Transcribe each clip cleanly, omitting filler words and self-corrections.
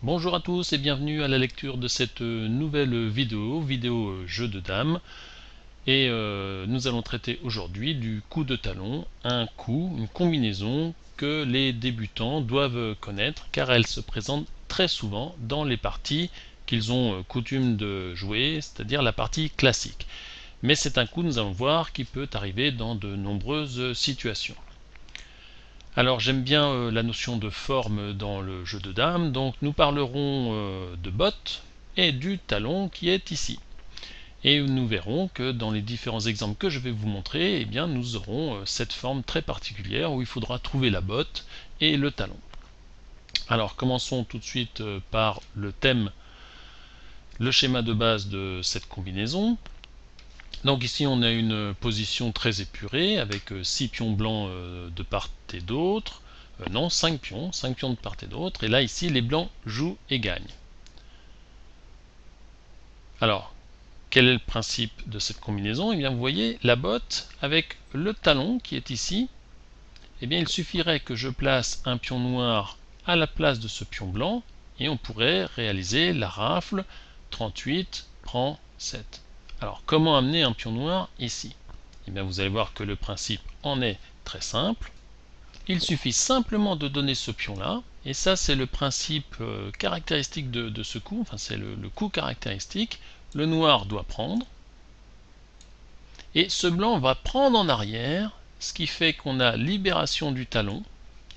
Bonjour à tous et bienvenue à la lecture de cette nouvelle vidéo jeu de dames. Et nous allons traiter aujourd'hui du coup de talon, un coup, une combinaison que les débutants doivent connaître car elle se présente très souvent dans les parties qu'ils ont coutume de jouer, c'est-à-dire la partie classique. Mais c'est un coup, nous allons voir, qui peut arriver dans de nombreuses situations. Alors j'aime bien la notion de forme dans le jeu de dames, donc nous parlerons de botte et du talon qui est ici. Et nous verrons que dans les différents exemples que je vais vous montrer, eh bien, nous aurons cette forme très particulière où il faudra trouver la botte et le talon. Alors commençons tout de suite par le thème, le schéma de base de cette combinaison. Donc ici on a une position très épurée avec 6 pions blancs de part et d'autre. Non, 5 pions de part et d'autre. Et là ici les blancs jouent et gagnent. Alors, quel est le principe de cette combinaison? Eh bien vous voyez la botte avec le talon qui est ici. Eh bien il suffirait que je place un pion noir à la place de ce pion blanc et on pourrait réaliser la rafle 38 prend 7. Alors comment amener un pion noir ici? Eh bien vous allez voir que le principe en est très simple. Il suffit simplement de donner ce pion là, et ça c'est le principe caractéristique de ce coup, enfin c'est le coup caractéristique. Le noir doit prendre, et ce blanc va prendre en arrière, ce qui fait qu'on a libération du talon,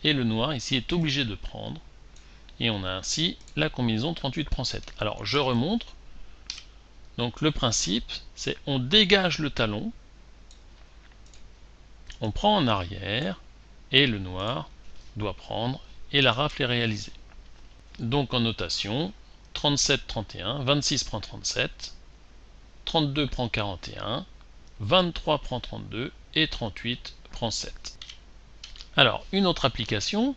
et le noir ici est obligé de prendre, et on a ainsi la combinaison 38 prend 7. Alors je remontre. Donc le principe, c'est on dégage le talon, on prend en arrière, et le noir doit prendre, et la rafle est réalisée. Donc en notation, 37 31, 26 prend 37, 32 prend 41, 23 prend 32, et 38 prend 7. Alors une autre application.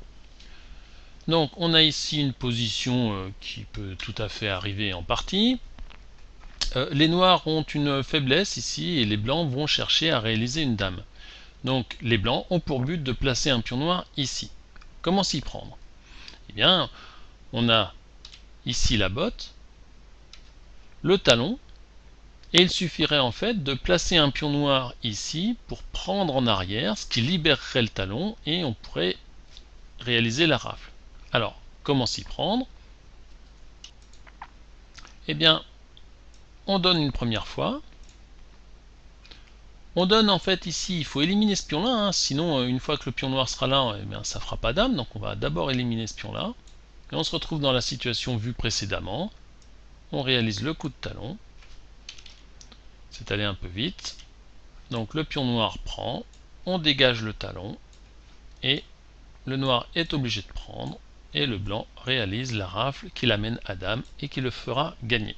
Donc on a ici une position qui peut tout à fait arriver en partie. Les noirs ont une faiblesse ici et les blancs vont chercher à réaliser une dame. Donc les blancs ont pour but de placer un pion noir ici. Comment s'y prendre? Eh bien, on a ici la botte, le talon, et il suffirait en fait de placer un pion noir ici pour prendre en arrière, ce qui libérerait le talon et on pourrait réaliser la rafle. Alors, comment s'y prendre? Eh bien, on donne une première fois. On donne en fait ici, il faut éliminer ce pion là, sinon une fois que le pion noir sera là, eh bien, ça ne fera pas dame, donc on va d'abord éliminer ce pion là. Et on se retrouve dans la situation vue précédemment. On réalise le coup de talon. C'est allé un peu vite. Donc le pion noir prend, on dégage le talon, et le noir est obligé de prendre, et le blanc réalise la rafle qui l'amène à dame et qui le fera gagner.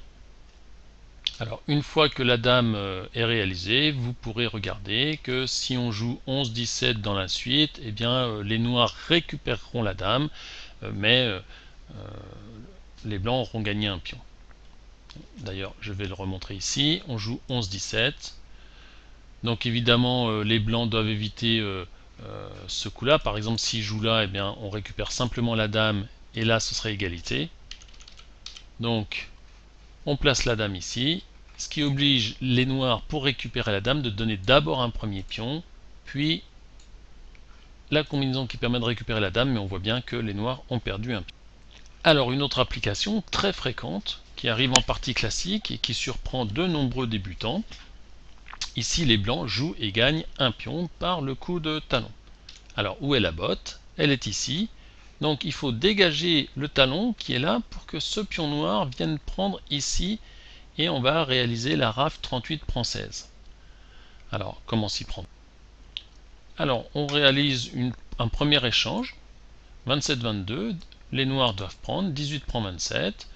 Alors une fois que la dame est réalisée, vous pourrez regarder que si on joue 11-17 dans la suite, eh bien les noirs récupéreront la dame, mais les blancs auront gagné un pion. D'ailleurs je vais le remontrer ici, on joue 11-17. Donc évidemment les blancs doivent éviter ce coup là. Par exemple s'ils jouent là, eh bien on récupère simplement la dame et là ce serait égalité. Donc on place la dame ici, ce qui oblige les noirs pour récupérer la dame de donner d'abord un premier pion, puis la combinaison qui permet de récupérer la dame, mais on voit bien que les noirs ont perdu un pion. Alors une autre application très fréquente qui arrive en partie classique et qui surprend de nombreux débutants. Ici les blancs jouent et gagnent un pion par le coup de talon. Alors où est la botte? Elle est ici. Donc il faut dégager le talon qui est là pour que ce pion noir vienne prendre ici et on va réaliser la rafle 38 prend 16. Alors comment s'y prendre? Alors on réalise un premier échange. 27-22, les noirs doivent prendre, 18 prend 27,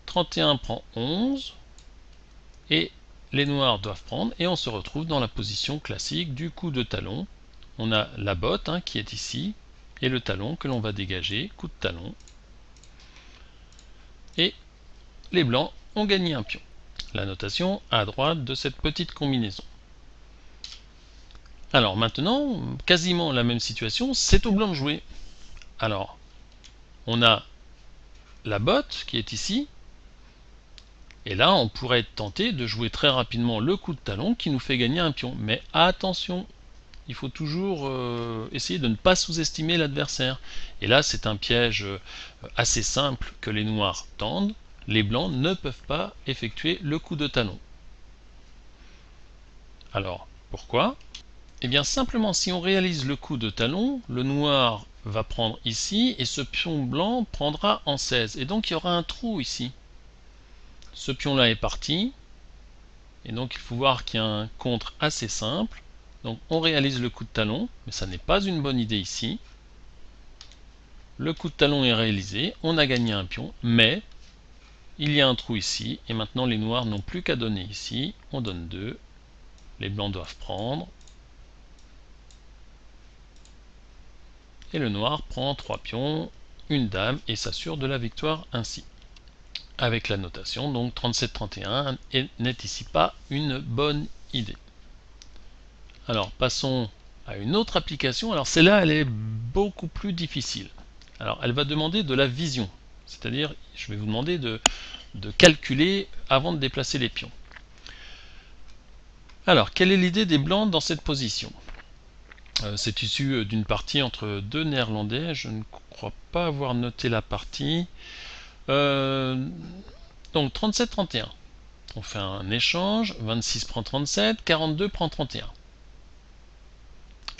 31 prend 11, et les noirs doivent prendre, et on se retrouve dans la position classique du coup de talon. On a la botte qui est ici, et le talon que l'on va dégager, coup de talon, et les blancs ont gagné un pion. La notation à droite de cette petite combinaison. Alors maintenant, quasiment la même situation, c'est au blanc de jouer. Alors, on a la botte qui est ici. Et là, on pourrait être tenté de jouer très rapidement le coup de talon qui nous fait gagner un pion. Mais attention, il faut toujours essayer de ne pas sous-estimer l'adversaire. Et là, c'est un piège assez simple que les noirs tendent. Les blancs ne peuvent pas effectuer le coup de talon. Alors, pourquoi? Eh bien, simplement, si on réalise le coup de talon, le noir va prendre ici, et ce pion blanc prendra en 16. Et donc, il y aura un trou ici. Ce pion-là est parti, et donc il faut voir qu'il y a un contre assez simple. Donc on réalise le coup de talon, mais ça n'est pas une bonne idée ici. Le coup de talon est réalisé, on a gagné un pion, mais il y a un trou ici, et maintenant les noirs n'ont plus qu'à donner ici. On donne 2, les blancs doivent prendre, et le noir prend 3 pions, une dame, et s'assure de la victoire ainsi. Avec la notation, donc 37-31 n'est ici pas une bonne idée. Alors passons à une autre application. Alors celle-là, elle est beaucoup plus difficile. Alors elle va demander de la vision, c'est-à-dire je vais vous demander de calculer avant de déplacer les pions. Alors quelle est l'idée des blancs dans cette position? C'est issu d'une partie entre deux néerlandais, je ne crois pas avoir noté la partie. Donc 37-31. On fait un échange, 26 prend 37, 42 prend 31.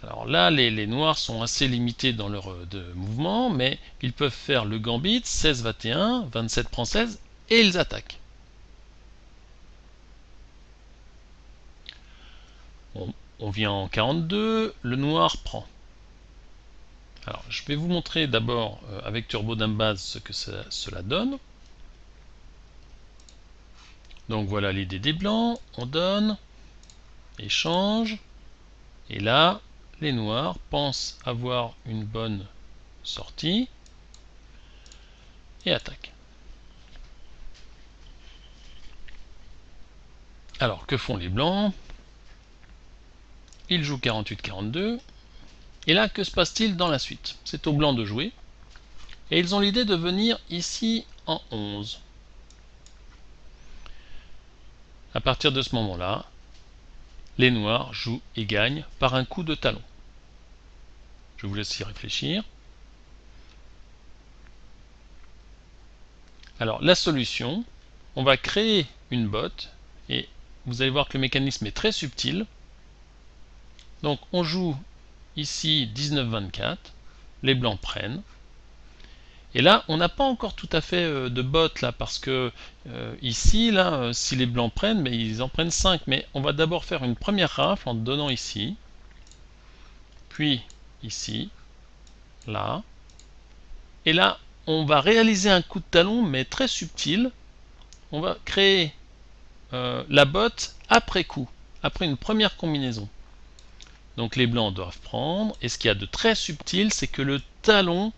Alors là, les noirs sont assez limités dans leur mouvement, mais ils peuvent faire le gambit, 16-21, 27 prend 16, et ils attaquent. On vient en 42, le noir prend. Alors, je vais vous montrer d'abord avec Turbo Dame Base ce que cela donne. Donc voilà l'idée des blancs, on donne, échange, et là, les noirs pensent avoir une bonne sortie, et attaquent. Alors, que font les blancs? Ils jouent 48-42, et là, que se passe-t-il dans la suite? C'est aux blancs de jouer, et ils ont l'idée de venir ici en 11. À partir de ce moment-là, les noirs jouent et gagnent par un coup de talon. Je vous laisse y réfléchir. Alors la solution, on va créer une botte, et vous allez voir que le mécanisme est très subtil. Donc on joue ici 19-24, les blancs prennent, et là on n'a pas encore tout à fait de botte là, parce que ici là, si les blancs prennent, mais ils en prennent 5, mais on va d'abord faire une première rafle en donnant ici, puis ici, là, et là on va réaliser un coup de talon mais très subtil. On va créer la botte après coup, après une première combinaison. Donc les blancs doivent prendre, et ce qu'il y a de très subtil, c'est que le talon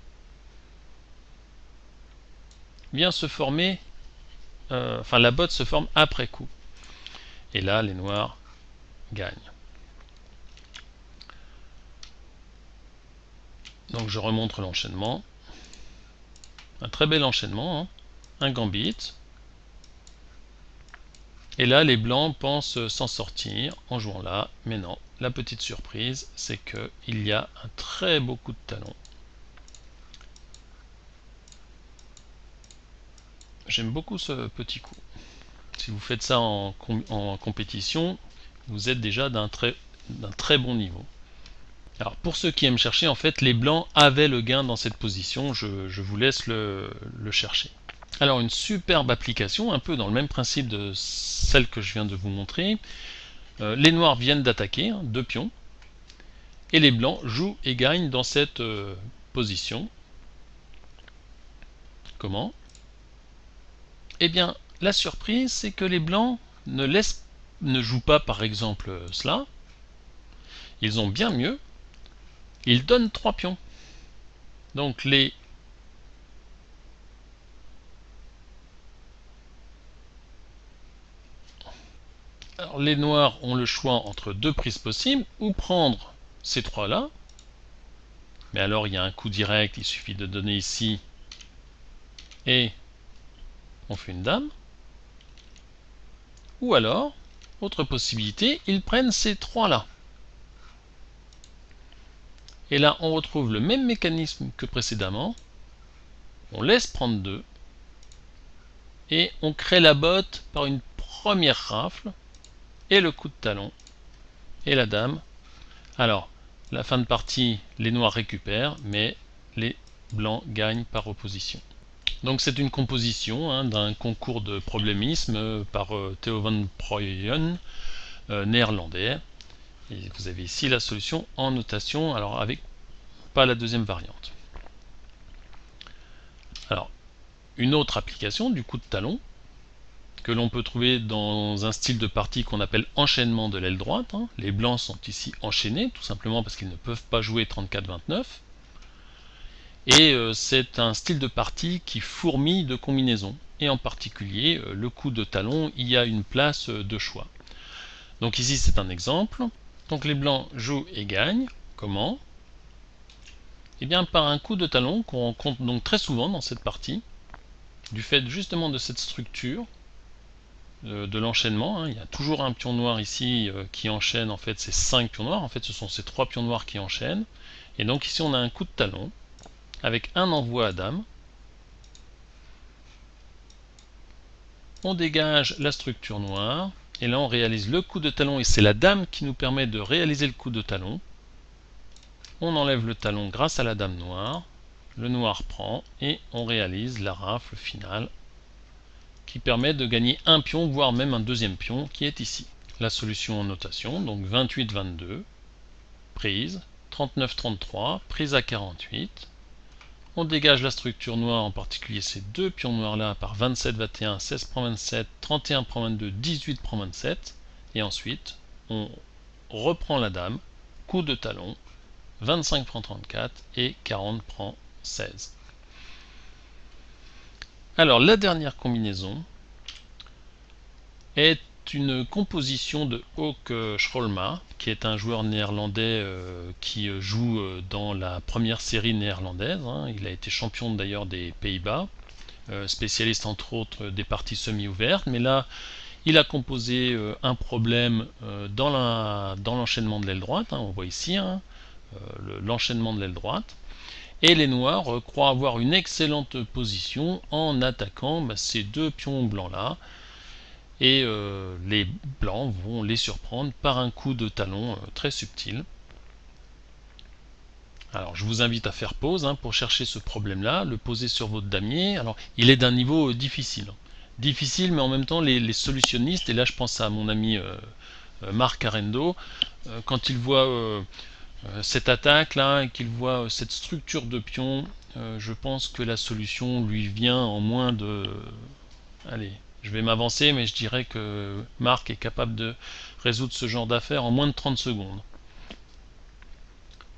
vient se former, enfin la botte se forme après coup. Et là, les noirs gagnent. Donc je remontre l'enchaînement. Un très bel enchaînement, hein. Un gambit. Et là, les blancs pensent s'en sortir en jouant là, mais non. La petite surprise, c'est qu'il y a un très beau coup de talon. J'aime beaucoup ce petit coup. Si vous faites ça en compétition, vous êtes déjà d'un très bon niveau. Alors pour ceux qui aiment chercher, en fait, les blancs avaient le gain dans cette position. Je vous laisse le chercher. Alors une superbe application, un peu dans le même principe de celle que je viens de vous montrer. Les noirs viennent d'attaquer, 2 pions, et les blancs jouent et gagnent dans cette position. Comment? Eh bien, la surprise, c'est que les blancs ne jouent pas par exemple cela. Ils ont bien mieux. Ils donnent 3 pions. Donc alors, les noirs ont le choix entre 2 prises possibles, ou prendre ces 3 là. Mais alors il y a un coup direct, il suffit de donner ici et on fait une dame. Ou alors, autre possibilité, ils prennent ces trois-là. Et là, on retrouve le même mécanisme que précédemment. On laisse prendre 2. Et on crée la botte par une première rafle. Et le coup de talon. Et la dame. Alors, la fin de partie, les noirs récupèrent, mais les blancs gagnent par opposition. Donc c'est une composition d'un concours de problémisme par Theo van Proyen, néerlandais. Et vous avez ici la solution en notation, alors avec pas la deuxième variante. Alors, une autre application du coup de talon, que l'on peut trouver dans un style de partie qu'on appelle enchaînement de l'aile droite. Les blancs sont ici enchaînés, tout simplement parce qu'ils ne peuvent pas jouer 34-29. Et c'est un style de partie qui fourmille de combinaisons. Et en particulier, le coup de talon, il y a une place de choix. Donc ici, c'est un exemple. Donc les blancs jouent et gagnent. Comment? Eh bien par un coup de talon qu'on rencontre donc très souvent dans cette partie, du fait justement de cette structure de l'enchaînement. Il y a toujours un pion noir ici qui enchaîne en fait ces 5 pions noirs. En fait, ce sont ces 3 pions noirs qui enchaînent. Et donc ici, on a un coup de talon avec un envoi à dame. On dégage la structure noire. Et là, on réalise le coup de talon. Et c'est la dame qui nous permet de réaliser le coup de talon. On enlève le talon grâce à la dame noire. Le noir prend et on réalise la rafle finale qui permet de gagner un pion, voire même un deuxième pion qui est ici. La solution en notation, donc 28-22, prise, 39-33, prise à 48. On dégage la structure noire, en particulier ces deux pions noirs là, par 27-21, 16 prend 27, 31 prend 22, 18 prend 27. Et ensuite, on reprend la dame, coup de talon, 25 prend 34 et 40 prend 16. Alors la dernière combinaison est une composition de Auke Schrolma, qui est un joueur néerlandais qui joue dans la première série néerlandaise. Il a été champion d'ailleurs des Pays-Bas, spécialiste entre autres des parties semi-ouvertes, mais là il a composé un problème dans l'enchaînement de l'aile droite. On voit ici l'enchaînement de l'aile droite. Et les noirs croient avoir une excellente position en attaquant ces deux pions blancs là. Et les blancs vont les surprendre par un coup de talon très subtil. Alors je vous invite à faire pause pour chercher ce problème là, le poser sur votre damier. Alors il est d'un niveau difficile. Difficile, mais en même temps les solutionnistes, et là je pense à mon ami Marc Arendo, quand il voit cette attaque là et qu'il voit cette structure de pion, je pense que la solution lui vient en moins de... Allez, je vais m'avancer, mais je dirais que Marc est capable de résoudre ce genre d'affaires en moins de 30 secondes.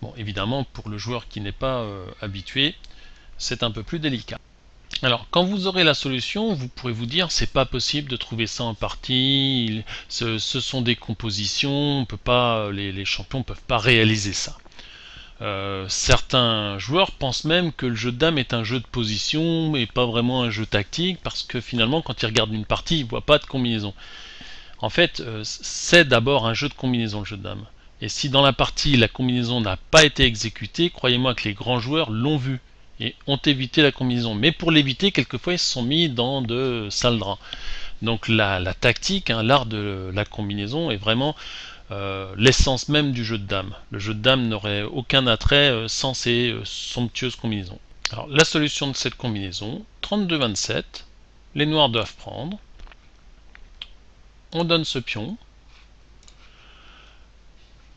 Bon, évidemment, pour le joueur qui n'est pas habitué, c'est un peu plus délicat. Alors, quand vous aurez la solution, vous pourrez vous dire c'est pas possible de trouver ça en partie, ce sont des compositions, on peut pas, les champions ne peuvent pas réaliser ça. Certains joueurs pensent même que le jeu de dames est un jeu de position et pas vraiment un jeu tactique, parce que finalement quand ils regardent une partie, ils ne voient pas de combinaison. En fait, c'est d'abord un jeu de combinaison, le jeu de dames. Et si dans la partie la combinaison n'a pas été exécutée, croyez-moi que les grands joueurs l'ont vu et ont évité la combinaison. Mais pour l'éviter, quelquefois ils se sont mis dans de sales draps. Donc la tactique, l'art de la combinaison est vraiment l'essence même du jeu de dames. Le jeu de dames n'aurait aucun attrait sans ces somptueuses combinaisons. Alors la solution de cette combinaison, 32-27, les noirs doivent prendre, on donne ce pion.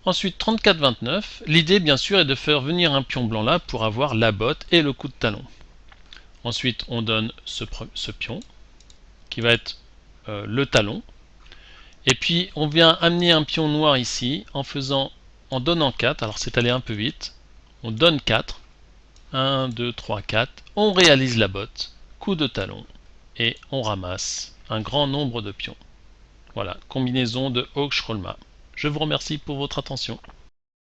Ensuite 34-29, l'idée bien sûr est de faire venir un pion blanc là pour avoir la botte et le coup de talon. Ensuite on donne ce pion qui va être le talon. Et puis on vient amener un pion noir ici en donnant 4, alors c'est allé un peu vite, on donne 4, 1, 2, 3, 4, on réalise la botte, coup de talon, et on ramasse un grand nombre de pions. Voilà, combinaison de Auke Schrolma. Je vous remercie pour votre attention.